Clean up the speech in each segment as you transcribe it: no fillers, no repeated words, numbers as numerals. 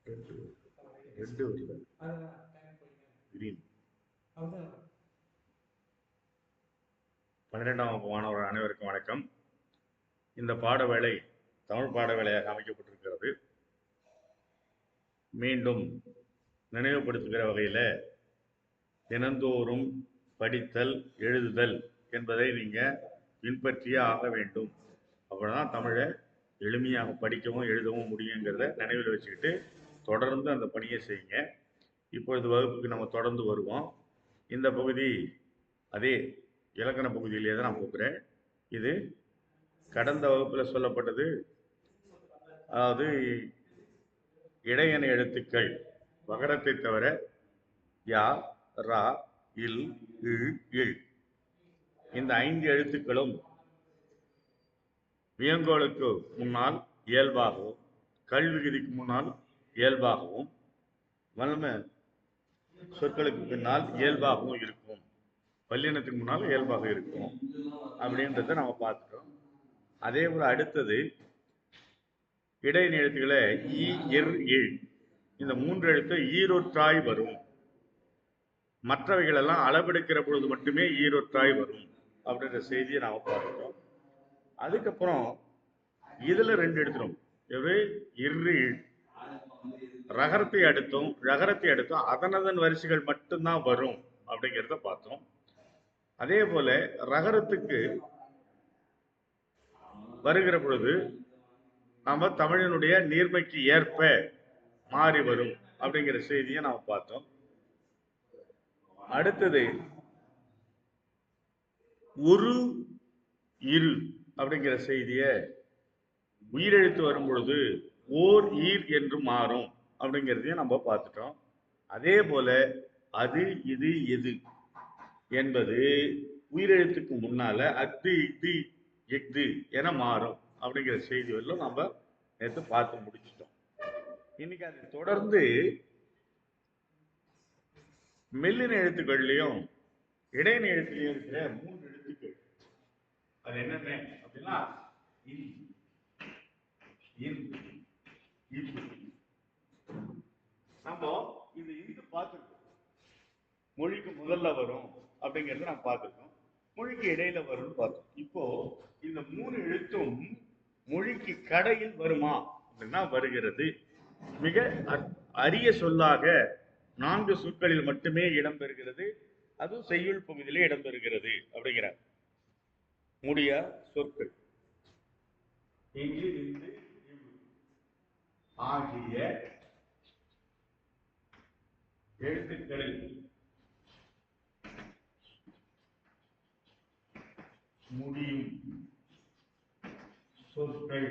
ரெண்டு வரல, கிரீன். 12ஆம் வகுப்பு மாணவர் அனைவருக்கும் வணக்கம். இந்த பாட வேலை தமிழ் பாட வேலையாக அமைக்கப்பட்டிருக்கிறது. மீண்டும் நினைவுபடுத்துகிற வகையில் தினந்தோறும் படித்தல் எழுதுதல் என்பதை நீங்கள் பின்பற்றியே ஆக வேண்டும். அப்படிதான் தமிழை எளிமையாக படிக்கவும் எழுதவும் முடியுங்கிறத நினைவில் வச்சுக்கிட்டு தொடர்ந்து அந்த பணியை செய்யுங்க. இப்பொழுது வகுப்புக்கு நம்ம தொடர்ந்து வருவோம். இந்த பகுதி அதே இலக்கண பகுதியிலே தான் நான் போகிறேன். இது கடந்த வகுப்பில் சொல்லப்பட்டது. அதாவது இடையணை எழுத்துக்கள் வகரத்தை தவிர யா, ரா, இல், இல் இந்த 5 எழுத்துக்களும் வியங்கோலுக்கு முன்னால் இயல்பாகவும் கல்விகுதிக்கு முன்னால் இயல்பாகவும் வல்ம சொற்களுக்கு பின்னால் இயல்பாகவும் இருக்கும். பல்லினத்துக்கு முன்னால் இயல்பாக இருக்கும் அப்படின்றத நம்ம பார்த்துட்டோம். அதே போல அடுத்தது இடையின எழுத்துக்களை ஈ, இர், இல் இந்த 3 எழுத்து ஈரொற்றாய் வரும். மற்றவைகள் எல்லாம் அளவெடுக்கிற பொழுது மட்டுமே ஈரொற்றாய் வரும் அப்படின்ற செய்தியை நாம பார்த்துட்டோம். அதுக்கப்புறம் இதுல 2 எடுத்துரும். இரு ரகரத்தை அடுத்தும் அதனதன் வரிசைகள் மட்டும்தான் வரும் அப்படிங்கிறத பார்த்தோம். அதே போல ரகரத்துக்கு வருகிற பொழுது நாம தமிழனுடைய நீர்மைக்கு ஏற்ப மாறி வரும் அப்படிங்கிற செய்தியை நாம் பார்த்தோம். அடுத்தது ஒரு இரு அப்படிங்கிற செய்தியை உயிரெழுத்து வரும் பொழுது ஓர் ஈர் என்று மாறும் அப்படிங்கிறதையும் நம்ம பார்த்துட்டோம். அதே போல அது இது எது என்பது உயிரெழுத்துக்கு முன்னால அத்து இது எஃது என மாறும் அப்படிங்கிற செய்தி வரலும் நம்ம நேற்று பார்த்து முடிச்சிட்டோம். இன்னைக்கு அதை தொடர்ந்து மெல்லின எழுத்துக்கள்லையும் இடையின எழுத்துலையும் இருக்கிற 3 எழுத்துக்கள் அது என்னென்ன அப்படின்னா நம்ம இது இந்து பார்த்துருக்கோம். மொழிக்கு முதல்ல வரும் அப்படிங்கிறத நம்ம பார்த்துருக்கோம். மொழிக்கு இடையில வரும்னு பார்த்தோம். இப்போ இந்த 3 எழுத்தும் மொழிக்கு கடையில் வருமா அப்படின்னா வருகிறது. மிக அரிய சொல்லாக 4 சொற்களில் மட்டுமே இடம்பெறுகிறது. அதுவும் செய்யுள் பகுதியிலே இடம்பெறுகிறது அப்படிங்கிறார். முடிய சொற்கள் ஆகிய எழுத்துக்களில் முடியும் சொற்கள்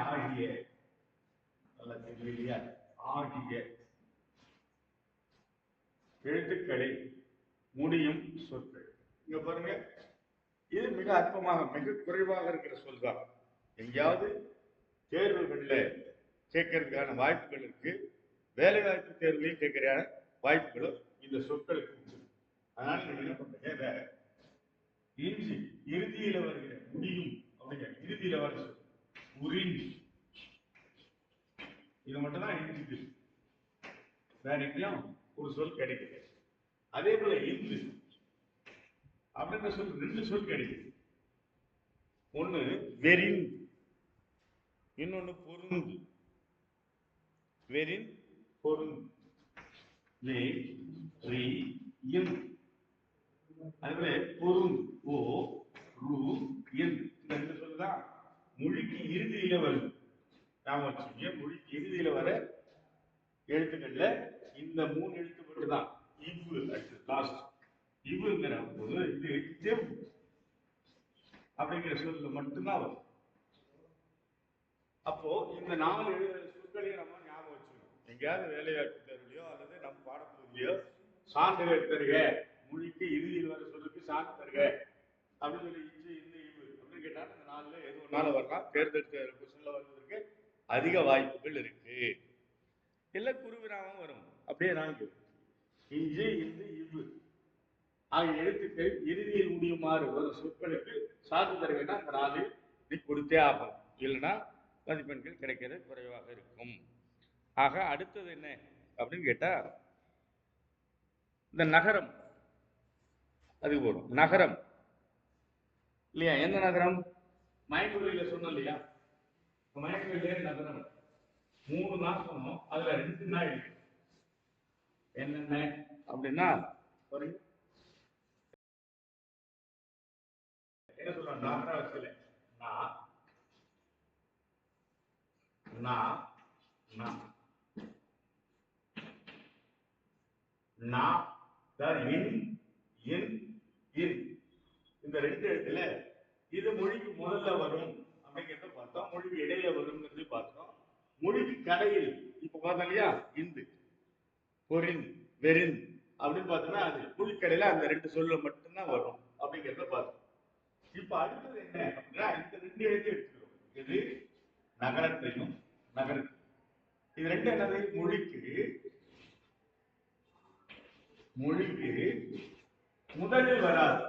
ஆகிய எழுத்துக்களை முடியும் சொற்கள். இங்க பாருங்க, இது மிக அற்பமாக மிக குறைவாக இருக்கிற சொல் தான். எங்கேயாவது தேர்வுகள்ல கேட்கறதுக்கான வாய்ப்புகள் இருக்கு. வேலை வாய்ப்பு தேர்வுலையும் கேட்கிற வாய்ப்புகளும் இந்த சொற்களுக்கு உண்டு. அதனால நீங்க என்ன பண்றீங்க, இஞ்சி இறுதியில வருகிற முடியும் அப்படிங்க இறுதியில வர சொல் உறிஞ்சி இது மட்டும் தான் இஞ்சி. வேற எங்கேயும் ஒரு சொல் கிடைக்குது. அதே போல இந்து அப்படின்ற சொல் 2 சொல் கிடைக்குது. ஒண்ணு வெறின், இன்னொன்னு பொருந்து. வெறின் பொருந்து அதுல பொருந்து ஓ ரு இந்த சொல்லுதான் மொழிக்கு இறுதியில வருது. மொழிக்கு இறுதியில வர எழுத்துக்கள்ல இந்த 3 எழுத்து மட்டும் தான். இவ்வு லாஸ்ட் இவ்வுங்கிற போது இது தெவ் அப்படிங்கிற சொல்ல மட்டும்தான் வரும். அப்போ இந்த 4 சொற்களையும் நம்ம ஞாபகம் வச்சுக்கணும். எங்கேயாவது வேலைவாய்ப்பு தேர்வுலையோ அல்லது நம்ம பாடப்பகுதியிலையோ சான்றிதழ் தருக, மொழிக்கு இறுதியில் வர சொல்லுக்கு சான்று தருக அப்படின்னு சொல்லி இச்சு இந்த இவ்வு அப்படின்னு கேட்டாலும் இந்த 4ல எது ஒன்னால வரலாம். தேர்ந்தெடுத்த கொஸ்டின்ல வருவதற்கு அதிக வாய்ப்புகள் இருக்கு. இல்ல குறுவிராமம் வரும். அப்படியே நான் இஞ்சு இந்த இவ்வு ஆகிய எழுத்துக்கள் இறுதியில் முடியுமாறு ஒரு சொற்களுக்கு சான்று தருவேன்னா அந்த 4 நீ கொடுத்தே ஆகும். இல்லைன்னா மதிப்பெண்கள் கிடைக்கிறது குறைவாக இருக்கும். ஆக அடுத்தது என்ன அப்படின்னு கேட்டா, இந்த நகரம் அது வரும். நகரம் இல்லையா? எந்த நகரம்? மயக்குறியில சொன்னோம் இல்லையா? மயக்குறியிலே நகரம் 3 தான் சொன்னோம். அதுல 2 தான் இருக்கு. என்னென்ன அப்படின்னா, ஒரு என்ன சொல்றோம்? நகராட்சியில இந்த 2 எழுத்துல இது மொழிக்கு முதல்ல வரும் அப்படிங்கிறத பார்த்தோம். மொழிக்கு இடையில வருங்கிறது பார்த்தோம். மொழிக்கு கடையில் இப்ப பார்த்தோம் இல்லையா? இந்து பொறின் வெறின் அப்படின்னு பார்த்தோம்னா அது மொழிக்கடையில அந்த 2 சொல்ல மட்டும்தான் வரும் அப்படிங்கிறத பார்த்தோம். இப்ப அடுத்தது என்ன அப்படின்னா, இந்த 2 எழுத்து எடுத்துக்கிறோம். இது நகரத்தையும் நகரத்தையும். இது 2 என்னது? மொழிக்கு முதலில் வராது.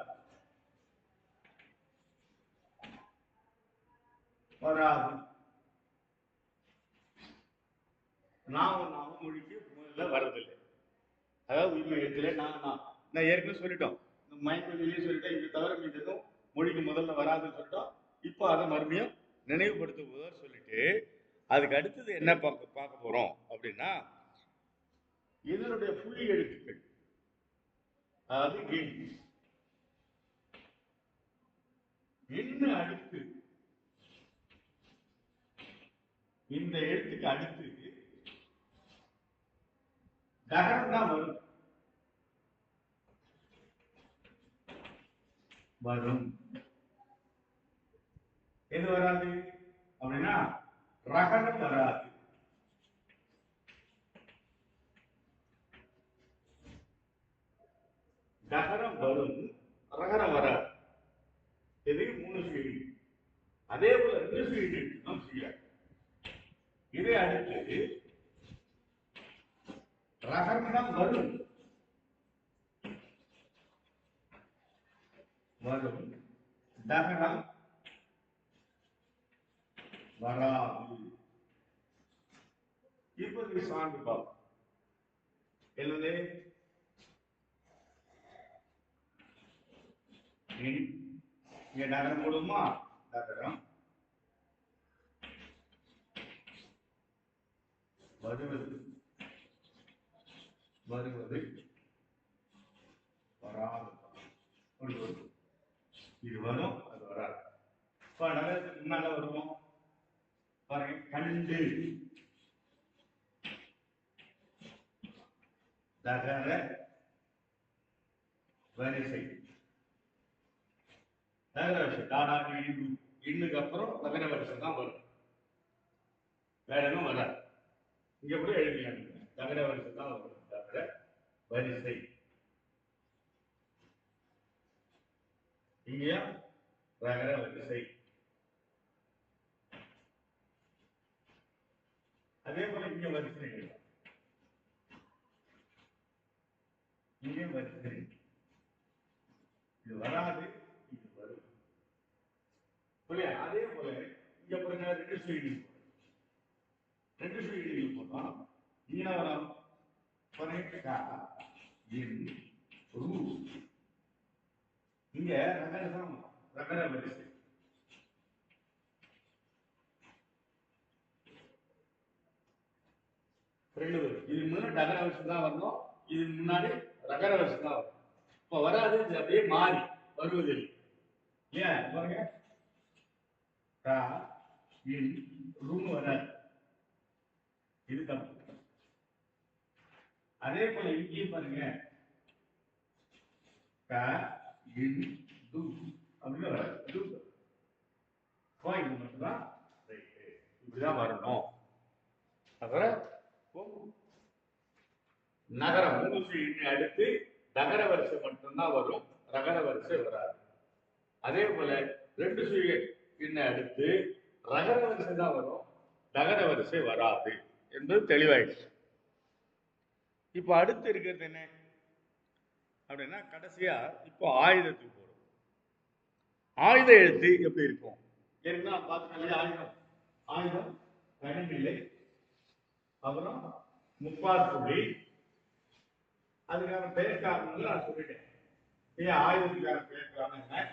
நாமும் மொழிக்கு முதல்ல வரதில்லை. அதாவது உண்மை எழுத்துல நான் ஏற்கனவே சொல்லிட்டோம். இந்த மயக்கொல்லிலேயே சொல்லிட்டேன். இது தவிர மீது எதுவும் மொழிக்கு முதல்ல வராதுன்னு சொல்லிட்டோம். இப்போ அதை மறுபடியும் நினைவுபடுத்துவதார் சொல்லிட்டு அதுக்கு அடுத்தது என்ன பார்க்க போறோம் அப்படின்னா, இதனுடைய புள்ளி எழுத்துக்கள், அதாவது என்ன அடுத்து இந்த எழுத்துக்கு அடுத்து தகரம் தான் வரும். எது வராது அப்படின்னா ரகரம் வராது. தகரம் வரும், ரகரம் வராது. இது 3 சீடி. அதே போல 2 சீடி எடுத்துக்கணும் செய்ய. இதே அடுத்து ரகரம் தான் வரும், தகரம் வராது. இப்போது சான்று பார்ப்போம். என்னது? இங்க நகரம் போடுமா? நகரம் வருவது வராது. இது வரும், அது வராது. இப்ப நகரத்துக்கு முன்னால வருவோம் பாருங்க. கண்டு தகர வரிசை. தகர வரிசை தாடாக இன்னுக்கு அப்புறம் தகர வரிசை தான் வரும், வேற எதுவும் வராது. இங்க கூட எழுதிக்கலாம், தகர வரிசை தான் வரும். தகர வரிசை. இங்கேயா தகர வரிசை. அதே போல இங்க வரிசை, இங்கே வரிசை. இது வராது, இது வரும். அதே போல இங்க பாருங்க, 2 சுழி போட்டோம். இங்க வரும் இங்க ரகரம், ரகர வரிசை. இது முன்னாடி டகர வரிசை தான் வரணும், இது முன்னாடி ரகர வரிசை தான் வரும். இப்ப வராது, இது அப்படியே மாறி வருவதில்லை இல்லையா? பாருங்க, வராது, இது தப்பு. அதே போல இங்கேயும் பாருங்க, அப்படின்னு வராது. இது மட்டும்தான் இப்படிதான் வரணும். நகரம் 3 அடுத்து நகர வரிசை மட்டும்தான் வரும், ரகர வரிசை வராது. அதே போல 2 சுழி அடுத்து ரகர வரிசை தான் வரும், நகர வரிசை வராது என்பது தெளிவாயிடுச்சு. இப்போ அடுத்து இருக்கிறது என்ன அப்படின்னா, கடைசியா இப்போ ஆயுதத்துக்கு போறோம். ஆயுத எழுத்து எப்படி இருக்கும்? ஏற்கனவே பார்த்துக்கலையே, ஆயுதம் ஆயுதம் கனிநிலை, அப்புறம் முப்பாற்புள்ளி, அதுக்கான பெயர் காரணங்கள் நான் சொல்லிட்டேன். ஏன் ஆயுதத்துக்கான பெயர் காரணம் என்ன,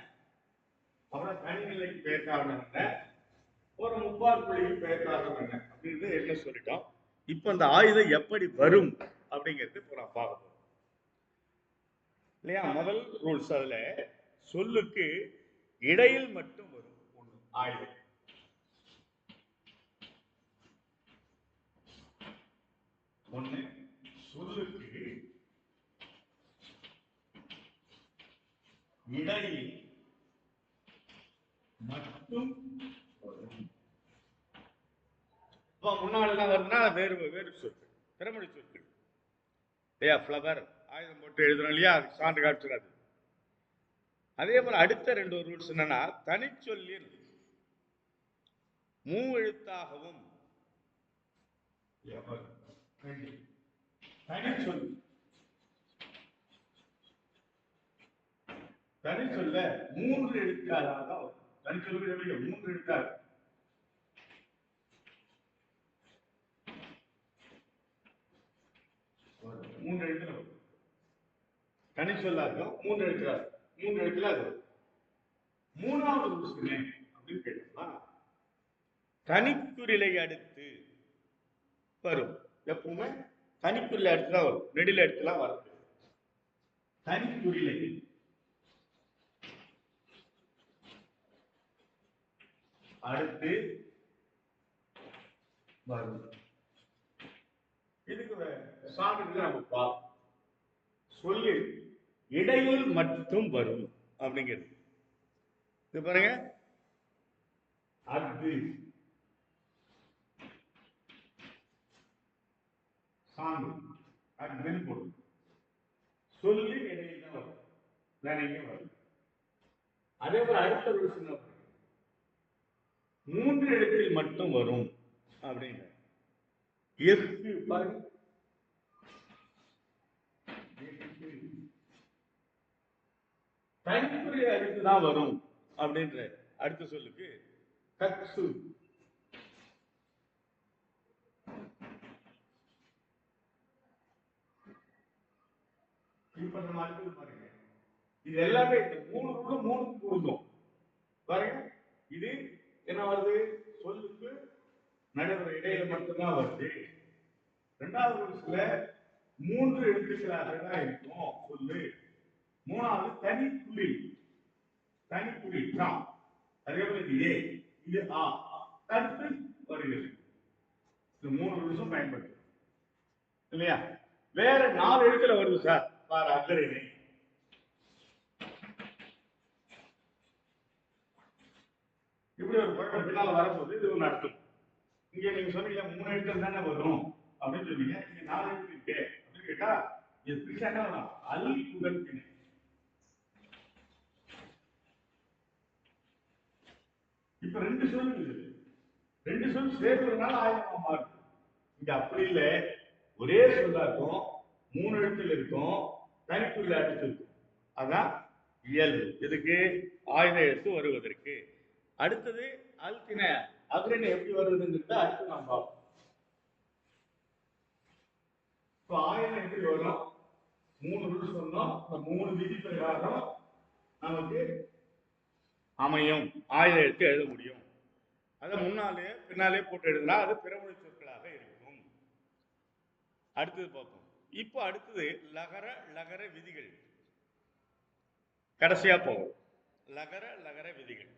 அப்புறம் கனிநிலைக்கு பெயர் காரணம் என்ன, ஒரு முப்பாற்புள்ளிக்கு பெயர் காரணம் என்ன அப்படின்றது என்ன சொல்லிட்டோம். இப்ப அந்த ஆயுதம் எப்படி வரும் அப்படிங்கிறது இப்போ நான் பார்க்க போறோம் இல்லையா. முதல் ரூல்ஸ் அதுல சொல்லுக்கு இடையில் மட்டும் வரும் ஒண்ணு ஆயுதம். ஒண்ணு சொல்லுக்கு இடையில் மட்டும் வரும். இப்போ முன்னாள் எல்லாம் வருதுன்னா வேறு வேறு சொற்கள், திறமொழி சொற்கள் இல்லையா. ஃப்ளவர் ஆயுதம் போட்டு எழுதுறோம் இல்லையா, அதுக்கு சான்று காட்டுறாது. அதே போல அடுத்த ரெண்டு ரூல்ஸ் என்னன்னா, தனிச்சொல்லில் மூவெழுத்தாகவும் தனிச்சொல் தனிச்சொல்ல மூன்று எழுத்தாளராக வரும். தனிச்சொல்லுக்கு மூன்று எழுத்தாளர், மூன்று எழுத்துல வரும். தனிச்சொல்லாக மூன்று எழுத்தாளர், மூன்று எழுத்துல அது வரும். மூணாவது ரூல்ஸ் என்ன அப்படின்னு கேட்டோம்னா, தனிக்குறிலை அடுத்து வரும். எப்பவுமே தனிக்குறிலை அடுத்து தான் வரும், நெடில அடுத்துலாம் வரும். தனிக்குறிலை அடுத்து வரும். இதுக்கு சான்றுக்கு நம்ம பார்ப்போம். சொல்லு இடையில் மட்டும் வரும் அப்படிங்கிறது இது பாருங்க. அது சான்று அதுன்னு போடும். சொல்லு இடையில் தான் வரும், வேற எங்கேயும் வரும். அதே போல அடுத்த ரூல்ஸ் மூன்று இடத்தில் மட்டும் வரும் அப்படிங்கிற எஃகு பாருங்க. தனிக்குறி அடுத்து தான் வரும் அப்படின்ற அடுத்த சொல்லுக்கு கக்சு. இப்ப நம்ம அடுத்தது பாருங்க, இது எல்லாமே இந்த மூணு பொருந்தும் பாருங்க. இது என்ன வருது, சொல்லுக்கு நடுவர் இடையில மட்டும்தான் வருது. இரண்டாவது ரூல்ஸ்ல மூன்று எழுத்துக்களாக தான் இருக்கும் சொல்லு. மூணாவது தனிக்குறி, தனிக்குறி தான். அதே போல இது ஏ, இது ஆ அடுத்து வருகிறது. இந்த மூணு ரூல்ஸும் பயன்படுது இல்லையா. வேற 4 எழுத்துல வருது சார், பாரு அக்கறை. இப்படி ஒரு பழக்கம் பின்னால வரும்போது இது ஒன்று அர்த்தம். இங்க நீங்க சொன்னீங்க 3 எழுத்துல தானே வரும் அப்படின்னு சொன்னீங்க, இங்க 4 எழுத்து இருக்கு அப்படின்னு கேட்டா இது பிரிச்சா என்ன வரும், அல் குடல் திணை. இப்ப ரெண்டு சொல் சேர்க்கிறதுனால ஆயுதமா மாறும். இங்க அப்படி இல்லை, ஒரே சொல்லா இருக்கும், 3 எழுத்துல இருக்கும், தனிக்குள்ள அடுத்து இருக்கும். அதான் இயல்பு. இதுக்கு ஆயுத எழுத்து வருவதற்கு. அடுத்தது அல்தின அக்ரணி எப்படி வருவதுங்கிறத அடுத்து நாம் பார்ப்போம். ஆயுதம் எப்படி வரும், 3 ரூல்ஸ் சொன்னோம். இந்த 3 விதி பிரகாரம் நமக்கு அமையும், ஆயுத எழுத்து எழுத முடியும். அதை முன்னாலே பின்னாலே போட்டு எழுதினா அது பிறமொழி சொற்களாக இருக்கும். அடுத்தது பார்ப்போம். இப்போ அடுத்தது லகர லகர விதிகள். கடைசியா போகும் லகர லகர விதிகள்.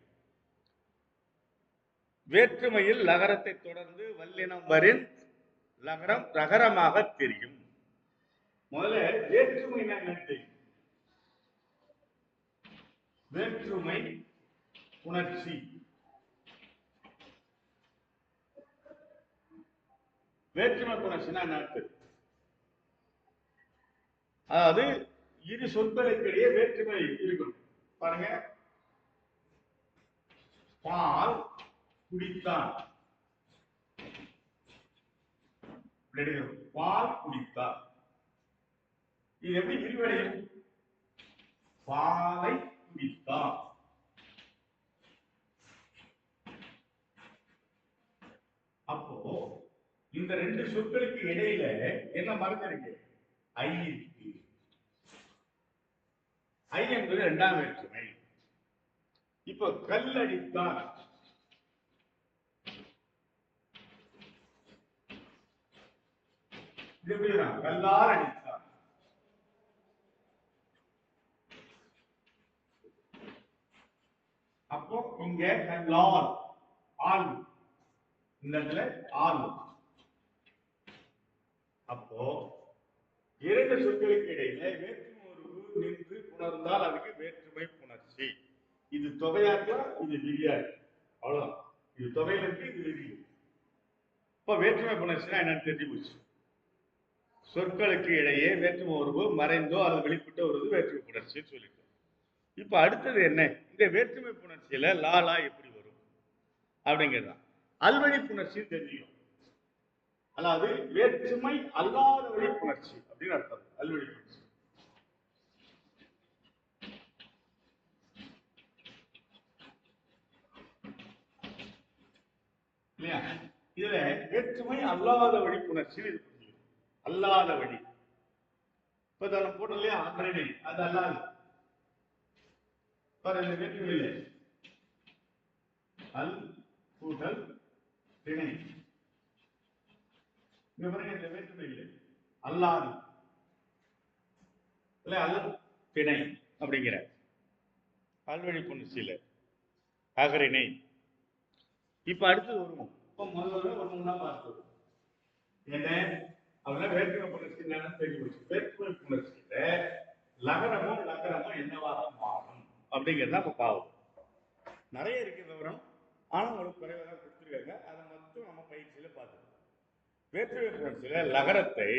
வேற்றுமையில் லகரத்தை தொடர்ந்து வல்லினம் வரின் லகரம் ரகரமாக தெரியும். முதல்ல வேற்றுமை என்ன தெரியும். வேற்றுமை உணர்ச்சி. வேற்றுமை உணர்ச்சினா என்ன, அதாவது இரு சொற்களுக்கிடையே வேற்றுமை இருக்கும். பாருங்க, பால் குடித்தான், பால் குடித்தார். இது எப்படி விரிவடையும், பாலை குடித்தார். இந்த ரெண்டு சொற்களுக்கு இடையில என்ன மருந்து இருக்கு? ஐ இருக்கு. ஐ என்பது இரண்டாம் வேற்றுமை. இப்ப கல்லடித்தான், கல்லால் அடித்தான். அப்போ இங்க கல்லால் ஆள், இந்த இடத்துல ஆள். அப்போ இரண்டு சொற்களுக்கு இடையில வேற்றுமை உருவு நின்று புணர்ந்தால் அதுக்கு வேற்றுமை புணர்ச்சி. இது தொகையா இருக்கலாம், இது விரியா இருக்கு, அவ்வளவுதான். இது தொகையில இருக்கு, இது விரி. இப்ப வேற்றுமை புணர்ச்சினா என்னன்னு தெரிஞ்சு போச்சு. சொற்களுக்கு இடையே வேற்றுமை உருவு மறைந்தோ அல்லது வெளிப்பட்டோ வருது வேற்றுமை புணர்ச்சின்னு சொல்லிட்டு. இப்ப அடுத்தது என்ன? இந்த வேற்றுமை புணர்ச்சியில லாலா எப்படி வரும் அப்படிங்கிறதுதான் அல்வழி புணர்ச்சி தெரியும். அதாவது வேற்றுமை அல்லாத வழி புணர்ச்சி அப்படின்னு அர்த்தம். அல்வழி புணர்ச்சி இல்லையா? இதுல வேற்றுமை அல்லாத வழி புணர்ச்சி இது அல்லாத வழி. இப்ப நம்ம போட்டோம் இல்லையா ஆல்ரெடி, அது அல்லாது. வேற்றுமை இல்லை, அல் கூட்டல் திணை. இந்த வேற்றுமை இல்லை, அல்லாது அல்ல திணை அப்படிங்கிற அல்வழி புணர்ச்சியில அகரிணை. இப்ப அடுத்தது வருவோம். இப்ப முதல்ல ஒரு மூணா பார்த்தது என்ன? அதெல்லாம் வேற்றுமை புணர்ச்சி என்னன்னு தெரிஞ்சு போச்சு. வேற்றுமை புணர்ச்சியில லகரமும் லகரமும் என்னவாக மாறும் அப்படிங்கிறத நம்ம பார்ப்போம். நிறைய இருக்கு விவரம், ஆனா உங்களுக்கு குறைவாக கொடுத்துருக்காங்க. அதை மட்டும் நம்ம பயிற்சியில பார்த்துக்கணும். வேற்றுமை புணர்ச்சியில லகரத்தை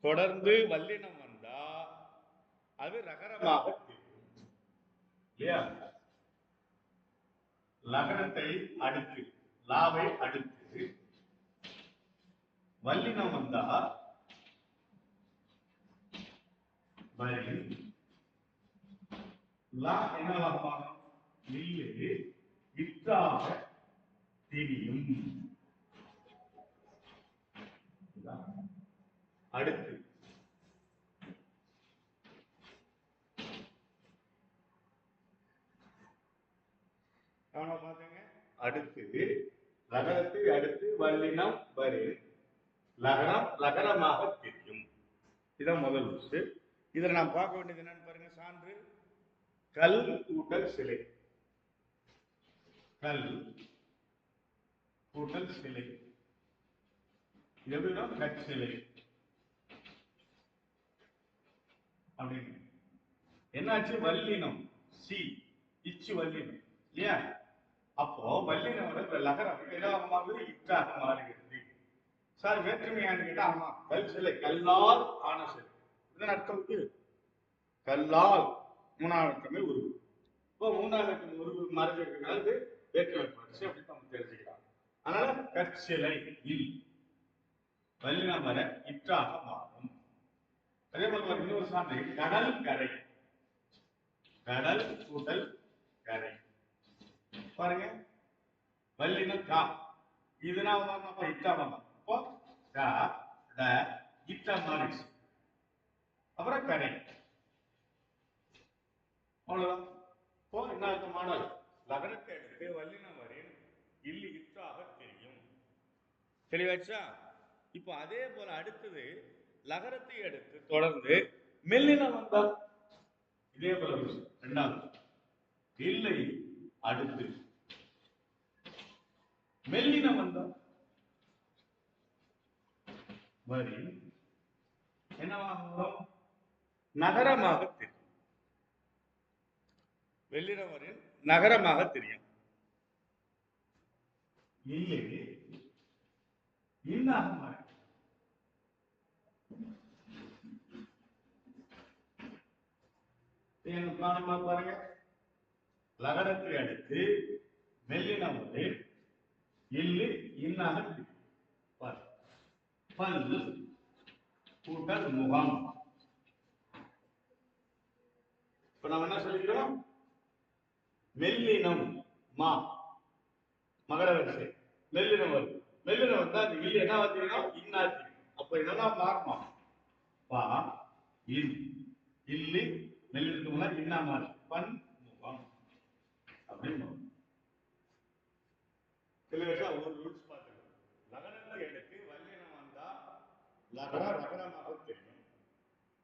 தொடர்ந்து வல்லினம் வந்தா அது ரகரமாக இல்லையா? லகரத்தை அடுத்து லாவை அடுத்து வல்லினம் வந்தா வரி லா என்னவாக இல்லை இத்தாக தெரியும். அடுத்து பாத்தீங்க, அடுத்து லகரத்தை அடுத்து வல்லினம் வரி லகரம் லகரமாக தெரியும். இதான் முதல் விஷயம். இதுல நான் பார்க்க வேண்டியது என்னன்னு பாருங்க. சான்று கல் கூட்டல் சிலை, கல் கூட்டல் சிலை எப்படின்னா கற்சிலை அப்படின்னு. என்னாச்சு? வல்லினம் சி இச்சு வல்லினம் இல்லையா? அப்போ வல்லினம் லகரம் என்னவாக இச்சாக மாறுகிறது. சார் வேற்றுமையான்னு கேட்டா ஆமா, கல் சிலை கல்லால் ஆன சிலை. இதன் அர்த்தம் கல்லால் மூணாவது வேற்றுமை உருவு. இப்போ மூணாவது வேற்றுமை உருவு மறைஞ்சு இருக்கிறதுனால வேற்றுமை புணர்ச்சி அப்படின்னு நம்ம தெரிஞ்சுக்கலாம். அதனால கற்சிலை இல் வல்லினம் வர இற்றாக மாறும். அதே மாதிரி இன்னொரு சான்று கடல் கரை, கடல் கூட்டல் கரை. பாருங்க வல்லினம் கா, இதுனா இட்டா வரும். இப்போ க ட இட்டா மாறிடுச்சு. அப்புறம் கரை, அவ்வளவுதான். இப்போ என்ன மாடல்? லகரத்தை எடுத்து வல்லினம் வரின் இல்லி இற்றாக தெரியும். தெளிவாச்சா? இப்போ அதே போல அடுத்தது லகரத்தை எடுத்து தொடர்ந்து மெல்லினம் வந்தா இதே போல இரண்டாவது இல்லை அடுத்து மெல்லினம் வந்தா வரி என்னவாக நகரமாக தெரியும். வெள்ளினம் வரின் நகரமாக தெரியும். இல்லை இன்னாக மாறி பாருங்க. லகரத்தை அடுத்து மெல்லினம் வரின் இல்லு இன்னாக பல் கூட்டல் முகம். இப்ப நம்ம என்ன சொல்லிக்கிறோம்? மெல்லினம் மா மகர வரிசை மெல்லினம் வரும். மெல்லினம் வந்தா அந்த இல்லு என்ன வச்சுக்கணும் இன்னாச்சு. அப்ப என்னெல்லாம் மாறணும் பா இல் இல்லு மெல்லினத்துக்கு முன்னாடி இன்னா மாறு பன் முகம் அப்படின்னு சில வருஷம் ஒரு ரூல்ஸ் பார்த்துக்கணும். லகரத்தை எடுத்து வல்லினம் வந்தா ரகரமாக தெரியும்.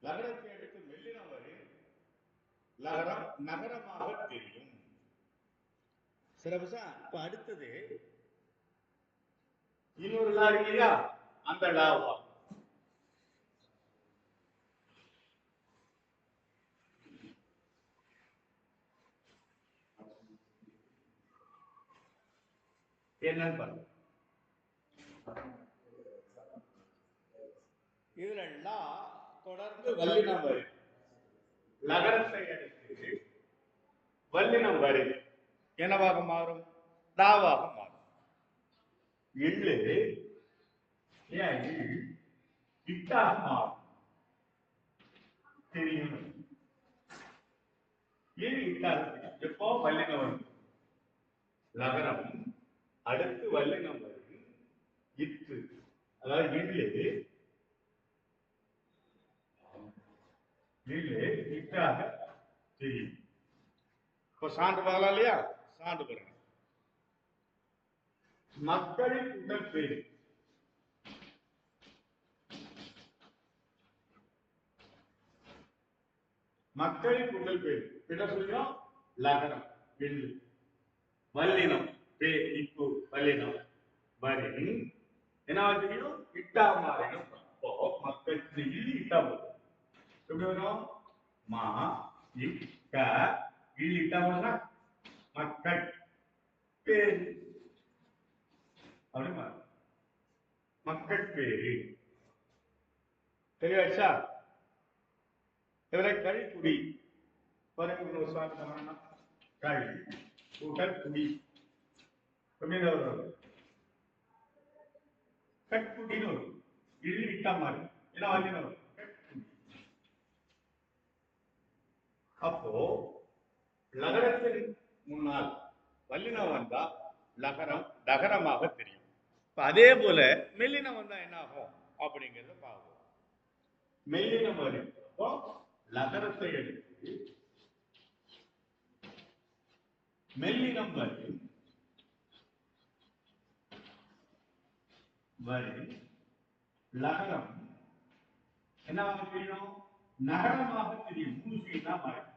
லகரத்தை எடுத்து மெல்லினம் வரை லகரம் நகரமாக தெரியும். சிலபஸா இப்ப அடுத்தது இன்னொரு லா இல்லையா அந்த லாவா என்னன்னு பாருங்க. இதுல லா தொடர்ந்து வல்லினம் வரும். லகரத்தை எடுத்து வல்லினம் வரும் என்னவாக மாறும் லாவாக மாறும். இல்லு இட்டாக மாறும் தெரியும். ஏன் இட்டாக எப்போ வல்லினம் வரும் லகரம் அடுத்து வல்லினம் வரும் இட்டு அதாவது இல்லு இட்டாக தெரியும். இப்போ சான்று பார்க்கலாம் இல்லையா சான்று பாருங்க. மக்களின் உடல் பேரு மக்களின் உடல் பேரு என்ன சொல்றோம் லகரம் எள்ளு வல்லினம் பே இப்பு வல்லினம் வரி என்ன வச்சுக்கணும் இட்டா மாறிடும். அப்போ மக்கள் இல்லு இட்டா மாறும். எப்படி வரும் மா இட்ட இல்லு இட்டா மாறினா மக்கள் பேரு அப்படி மாறும். மக்கள் பேரு தெளிவாச்சா. இவரை கழிக்குடி கழி கூட்டல் குடி கட்குடின்னு வரும். இழு இட்டா மாறி என்ன வல்லினம் வரும். அப்போ லகரத்தின் முன்னால் வல்லினம் வந்தா லகரம் டகரமாக தெரியும். அதே போல மெல்லினம் வந்தா என்ன ஆகும் அப்படிங்கறத பார்ப்போம். மெல்லினம் வரும் லகரத்தை எடுத்து மெல்லினம் வரும் லகரம் என்னவாக தெரியும் நகரமாக தெரியும். மூணு தான் மாறும்.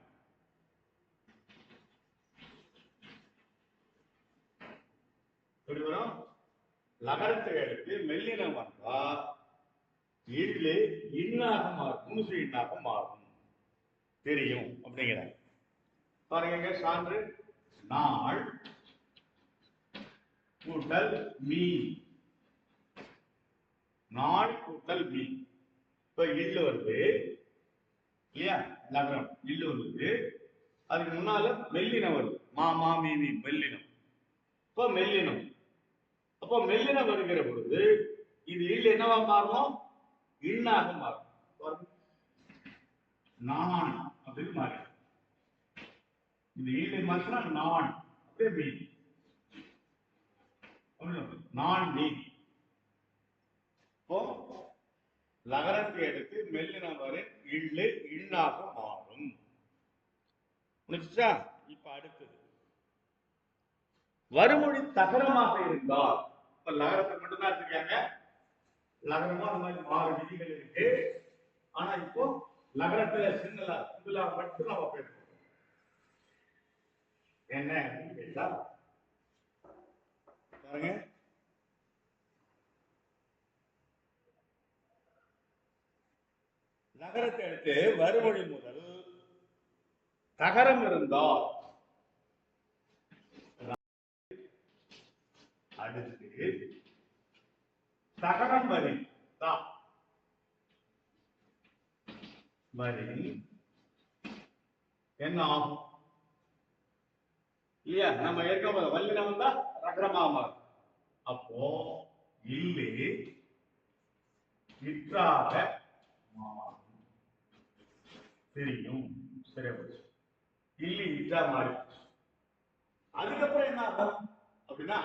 லகரத்தை எடுத்து மெல்லினம் வந்தா இல்லு இன்னாக மாறும். மூணு இன்னாக மாறும் தெரியும் அப்படிங்கிறாங்க. பாருங்க சான்று நாள் கூட்டல் மீ நாள் கூட்டல் மீ. இப்ப இல்லு வருது இல்லையா லகரம் இல்லு வருது அதுக்கு முன்னால மெல்லினம் வருது மாமா மீமி மெல்லினம். இப்ப மெல்லினம் அப்போ மெல்லினம் வருகிற பொழுது இது இல்லு என்னவா மாறும் இன்னாக மாறும். நான் அப்படின்னு மாறி இது இல்லு மாற்றினா நான் அப்படியே மீ நான் மீ. இப்போ லகரத்தை எடுத்து மெல்லினம் வரை இல்லு இன்னாக மாறும். முடிச்சா இப்ப அடுத்தது வருமொழி தகரமாக இருந்தால் இப்ப லகரத்தை மட்டும்தான் எடுத்துருக்காங்க. லகரமா அந்த மாதிரி 6 விதிகள் இருக்கு. ஆனா இப்போ லகரத்துல சிங்களா மட்டும் நம்ம பேசுறோம். என்ன அப்படின்னு கேட்டா பாருங்க நகரத்தை எடுத்து வருமொழி முதல் தகரம் இருந்தால் அடுத்து தகரம் வரி என்ன ஆகும் இல்லையா நம்ம ஏற்க வல்லினம் வந்தா ரகரமா மாறும். அப்போ இல்லு இற்றாக மாறும் தெரியும். சரி இல்லு இற்றா மாறி அதுக்கப்புறம் என்ன ஆகும் அப்படின்னா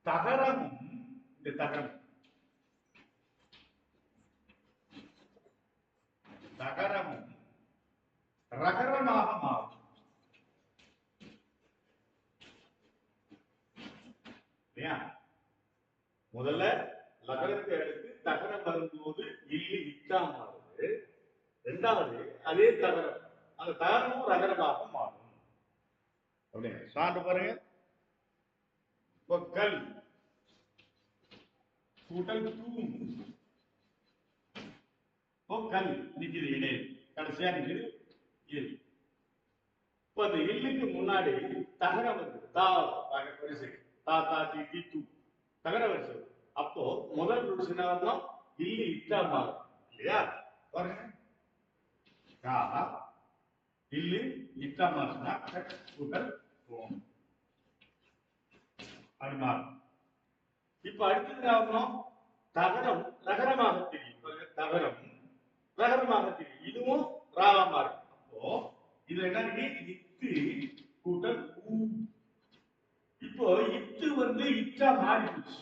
தகரமும் இந்த தகரம் தகரமும் ரகரமாக மாறும். முதல்ல லகரத்தை எடுத்து தகரம் வரும்போது இல்லு இட்டா மாறுது. இரண்டாவது அதே தகரம் அந்த தகரமும் ரகரமாக மாறும். அப்படியே சான்று பாருங்க. கல் கூட்டல் தூம். கல் நிக்குது இடையே, கடைசியா நிக்குது இல். இப்ப அந்த இல்லுக்கு முன்னாடி தகர வருது. தா வரிசை தா தா தி தி து தகர வரிசை. அப்போ முதல் ருசினா இல்லு இட்டா மாறும் இல்லையா? பாருங்க, கா இல்லு இட்டா மாறுனா கட் கூட்டல் தூம் அது மாறும். இப்ப அடுத்தது ஆகணும் தகரம் ரகரமாக தெரியும். தகரம் ரகரமாக தெரியும். இதுவும் ராவா மாறும். அப்போ இதுல என்ன இத்து கூட்டல் ஊ. இப்போ இத்து வந்து இற்றா மாறிடுச்சு.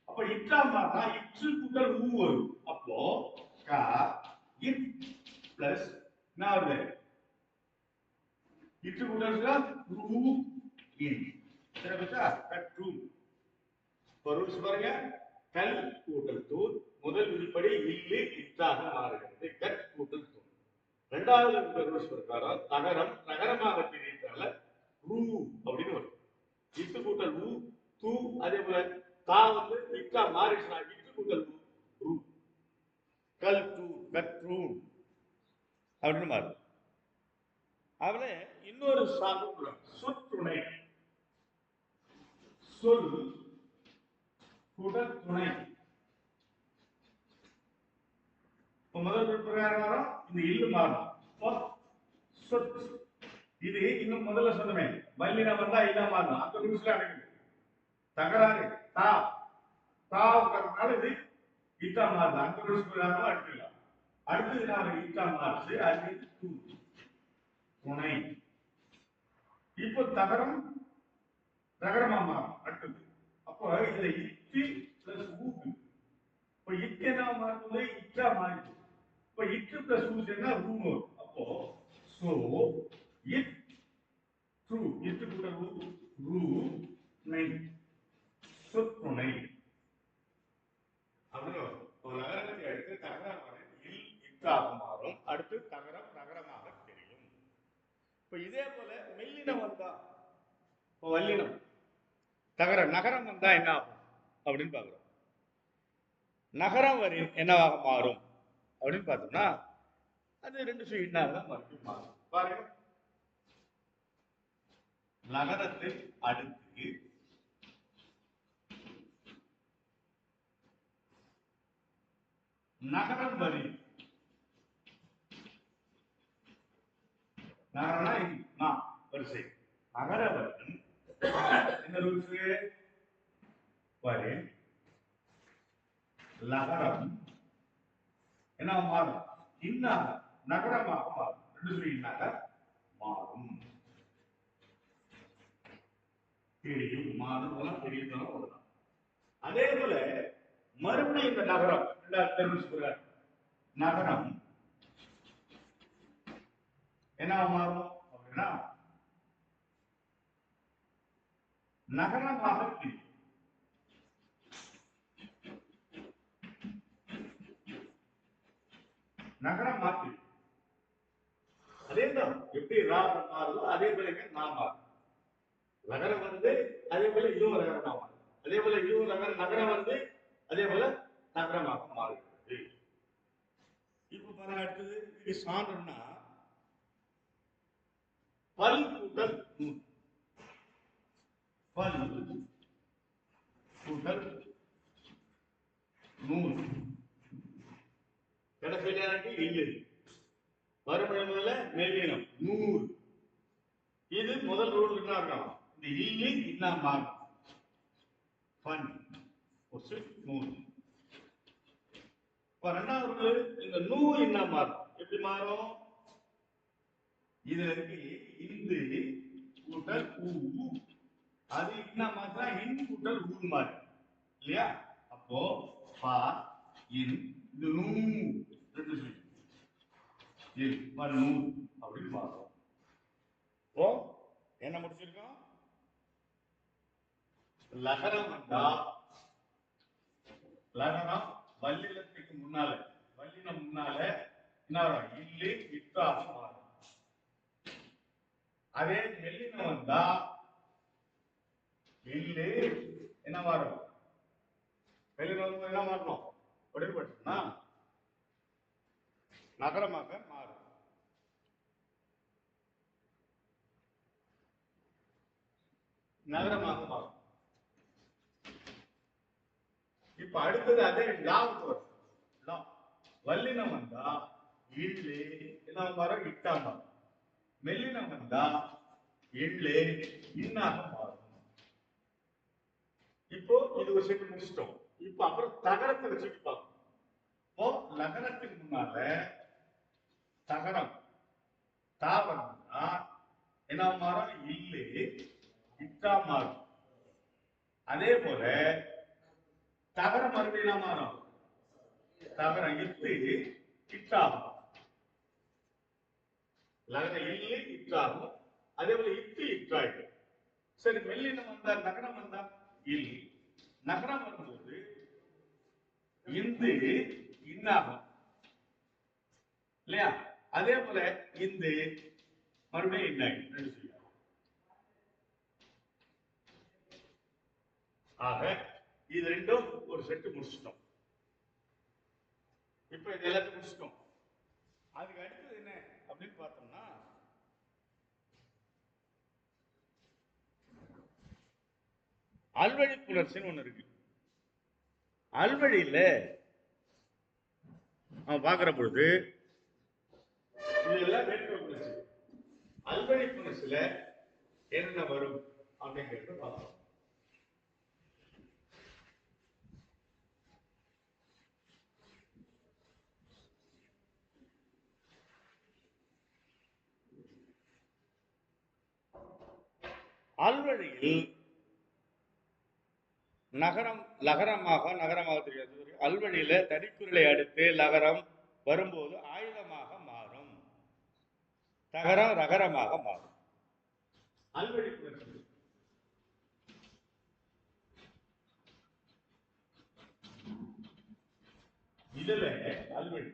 அப்ப இற்றா மாறினா இற்று கூட்டல் ஊ வரும். அப்போ கா இட் பிளஸ் என்ன வருது? இற்று கூட்டல் ஊ இன். சரி பச்சா கட்டு. பொருள் பாருங்க, கல் கூட்டல் தூள் முதல் உருப்படி இல்லு இத்தாக மாறுகிறது. கட் கூட்டல் தூள். இரண்டாவது ரூல்ஸ் பிரகாரம் தகரம் நகரமாக பிரித்தால ரூ அப்படின்னு வரும். இட்டு கூட்டல் ஊ தூ. அதே போல தா வந்து இட்டா மாறிடுச்சுனா இட்டு கூட்டல் ரூ கல் தூ கட் ரூ அப்படின்னு மாறும். அதுல இன்னொரு சார்பு சொற்றுணை. சொல் கூட்டல் துணை. முதல் பிரகாரம் வரும். இந்த இல்லு மாறும். இது இன்னும் முதல்ல சொன்னமே வல்லினா வந்தா இல்ல மாறும். அந்த ரூல்ஸ்ல அடங்குது. தகராறு தா தாவுக்கிறதுனால இது இட்டா மாறுது. அந்த ரூல்ஸ் பிரகாரம் எடுத்துக்கலாம். அடுத்தது நான் இட்டா மாறுது. அது தூ துணை. இப்போ தகரம் தகரமா மாறும். அடுத்தது அப்போ இதுல இட்டு பிளஸ் ஊக்கு. இப்போ இட்டு என்ன மாறுது? இட்டா மாறுது. இப்போ இட்டு பிளஸ் ஊ என்ன ரூ வரும். அப்போ சோ இட் ட்ரூ இட்டு கூட்டல் ரூ நை சொற்துணை அப்படின்னு வரும். ஒரு நகரத்தை அடுத்து தகரம் இல் இட்டாக மாறும். அடுத்து தகரம் நகரமாக தெரியும். இப்ப இதே போல மெல்லினம் வந்தா இப்போ வல்லினம் தகரம் நகரம் வந்தா என்ன ஆகும் அப்படின்னு பாக்குறோம். நகரம் வரி என்னவாக மாறும் அப்படின்னு பார்த்தோம்னா அது ரெண்டு சுயினாக மறுபடியும் மாறும். பாருங்க, நகரத்தை அடுத்து நகரம் வரி. நகரம்னா வரிசை. நகர வரி என்ன ரூல்ஸ்? வரி நகரம் என்ன மாறும்? இன்னாக நகரமாக மாறும். ரெண்டு சுயினாக மாறும். தெரியும் மாறும் தெரியும். அதே போல மறுபடியும் இந்த நகரம் நகரம் என்ன மாறும் அப்படின்னா நகரமாக தெரியும். நகரம் மாற்றி அதே தான் எப்படி ராகம் மாறுதோ அதே போல நான் மாறும். நகரம் வந்து அதே போல இதுவும் நகரமா மாறும். அதே போல இதுவும் நகரம் வந்து அதே போல நகரமாக மாறுகிறது. இப்ப பாருங்க, அடுத்தது இது சான்றுன்னா பல் கூட்டல் நூல். பல் கூட்டல் நூல் கடைசியில இல்லை வறுமையில மெல்லினம் 100. இது முதல் ரூல் என்ன இருக்கும்? இந்த இல்லு இன்னா மாறும். பன் ஒரு 100. இப்ப ரெண்டாவது இந்த நூ இன்னா மாறும். எப்படி மாறும்? இதுல இருக்கு இந்து கூட்டல் ஊ. அது இன்னா மாத்திரா இன் கூட்டல் ஊ மாறும் இல்லையா? அப்போ பா இன் இது நூ ரெண்டு சொல்லி இல் நூ அப்படின்னு மாறும். ஓ என்ன முடிச்சிருக்கோம்? லகரம் வந்தா லகரம் வல்லினத்துக்கு முன்னால வல்லினம் முன்னால என்ன வரும்? இல்லு இட்டாக மாறும். அதே மெல்லினம் வந்தா இல்லு என்ன மாறும்? மெல்லினம் என்ன மாறணும்? உடன்பட்டுனா நகரமாக மாறும். நகரமாக மாறும். இப்ப அடுத்தது அதே லாவுக்கு வரும். வல்லினம் வந்தா இல்லு என்ன மாறும்? இட்டா மாறும். மெல்லினம் வந்தா எள்ளு இன்னாக மாறும். இப்போ இது ஒரு செட்டு முடிச்சிட்டோம். இப்போ அப்புறம் தகரத்தை வச்சுட்டு பார்ப்போம். இப்போ லகரத்துக்கு முன்னால தகரம் தாவரம்னா என்ன மாறும்? இல்லு இட்டா மாறும். அதே போல தகரம் மறுபடியும் என்ன மாறும்? தகரம் இட்டு இட்டாகும். லகர இல்லு இட்டாகும். அதே போல இட்டு இட்டாயிடும். சரி, மெல்லினம் வந்தா நகரம் வந்தா இல் நகரம் வரும்போது இந்து இன்னாகும் இல்லையா? அதே போல இந்து மறுபடியும் இன்னாயிடும். ஆக இது ரெண்டும் ஒரு செட்டு முடிச்சிட்டோம். இப்ப இது எல்லாத்தையும் முடிச்சிட்டோம். அதுக்கு அடுத்தது என்ன அப்படின்னு பார்த்தோம்னா அல்வழி புணர்ச்சின்னு ஒண்ணு இருக்கு. அல்வழியில அவன் பார்க்கிற பொழுது இதெல்லாம் வேற்றுமை புணர்ச்சி. அல்வழி புணர்ச்சியில என்ன வரும் அப்படிங்கிறத பார்ப்போம். அல்வழியில் நகரம் நகரமாக தெரியாது. அல்வழியில தனிக்குறளை அடுத்து லகரம் வரும்போது ஆயுதமாக மாறும். தகரம் ரகரமாக மாறும். அல்வழி புணர்ச்சி இதுல அல்வழி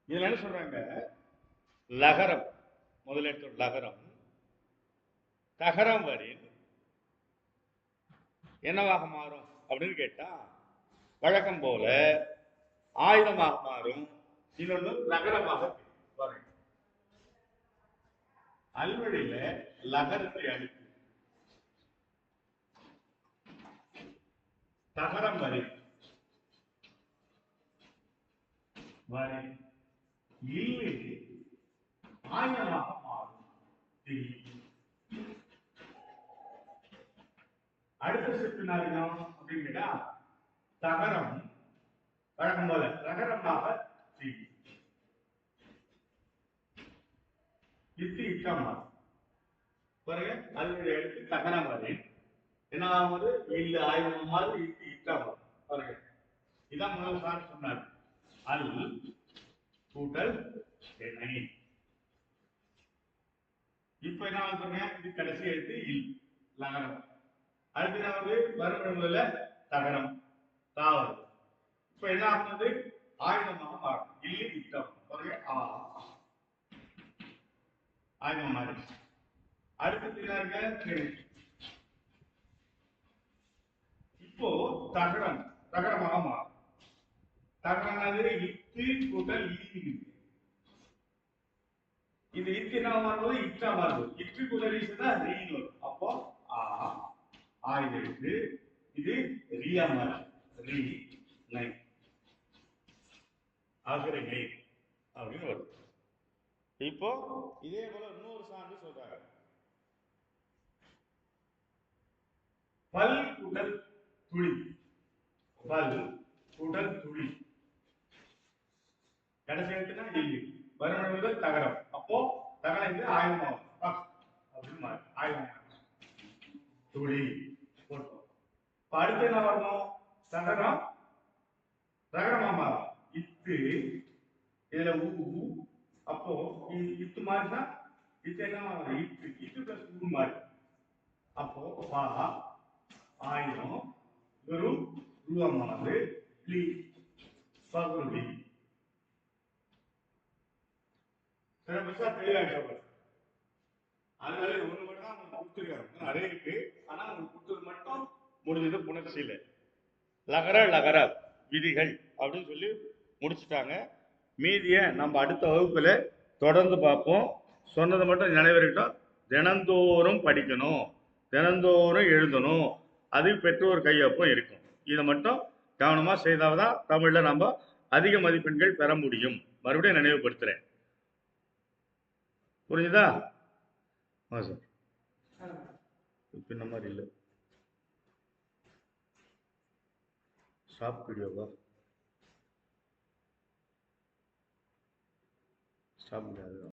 இதுல என்ன சொல்றாங்க? லகரம் முதலெழுத்து லகரம் தகரம் வரின் என்னவாக மாறும் அப்படின்னு கேட்டா வழக்கம் போல ஆயுதமாக மாறும். இன்னொன்று நகரமாக வரும். அல்வழியில லகரத்தை அடுத்து தகரம் வரி வரி இல்லை ஆயுதமாக மாறும். அடுத்த ஸ்டெப் என்ன இருக்கணும் அப்படின்னு கேட்டா தகரம் வழக்கம் போல ரகரமாக இட்டு இட்டா மாறும். பாருங்க, அல்வழி எடுத்து தகரம் வரி என்ன ஆகுது? இல்ல ஆயுதம் மாதிரி இட்டு இட்டா மாறும். பாருங்க, இதான் முதல் சார் சொன்னார். அல் கூட்டல் எண்ணெய். இப்ப என்ன பாருங்க, இது கடைசி எழுத்து இல் லகரம். அடுத்தது வரும்பொழுதுல தகரம் தாவரம். இப்ப என்ன ஆகுது? ஆயுதமாக மாறும். இல்லு இட்டம். பாருங்க, ஆயுதம் மாறி. அடுத்தது இப்போ தகரம் தகரமாக மாறும். தகரம்னாது இட்டு கூட்டல் ஈ. இது இட்டு என்ன மாறும்போது இட்டா மாறும். இட்டு கூட்டல் ஈசுனா ரீன்னு வரும். அப்போ ஆயுத எழுத்து இது ரியா மாறும். ரீ நை ஆகிரகை அப்படின்னு வரும். இப்போ இதே போல இன்னொரு சான்று சொல்றாங்க. பல் கூட்டல் துளி. பல் கூட்டல் துளி கடைசி எழுத்துனா இல்லை. வரும்பொழுது தகரம். அப்போ தகரம் இது ஆயுதம் அப்படின்னு மாறும். ஆயுதம் துளி போட்டோம். அடுத்து என்ன வரணும்? தகரம் தகரமா மாறும். இத்து இதுல ஊ அப்போ இத்து மாறினா இத்து என்ன மாறும்? இத்து இத்து பிளஸ் ஊ மாறி அப்போ பா ஆயிரம் வெறும் ரூபமானது லி பகுதி. தெளிவாக அதனால ஒண்ணு மட்டும் தான் அவங்க கொடுத்துருக்காங்க. நிறைய இருக்கு. ஆனா அவங்க கொடுத்தது மட்டும் முடிஞ்சது புணர்ச்சியில லகர லகர விதிகள் அப்படின்னு சொல்லி முடிச்சுட்டாங்க. மீதிய நம்ம அடுத்த வகுப்புல தொடர்ந்து பார்ப்போம். சொன்னதை மட்டும் நினைவிருக்கட்டும். தினந்தோறும் படிக்கணும், தினந்தோறும் எழுதணும், அது பெற்றோர் கையொப்பம் இருக்கும். இதை மட்டும் கவனமா செய்தால்தான் தமிழ்ல நம்ம அதிக மதிப்பெண்கள் பெற முடியும். மறுபடியும் நினைவுபடுத்துறேன். புரிஞ்சுதா? சார் பின்ன மாதிரி இல்லை. ஸ்டாப் வீடியோவா? Stop video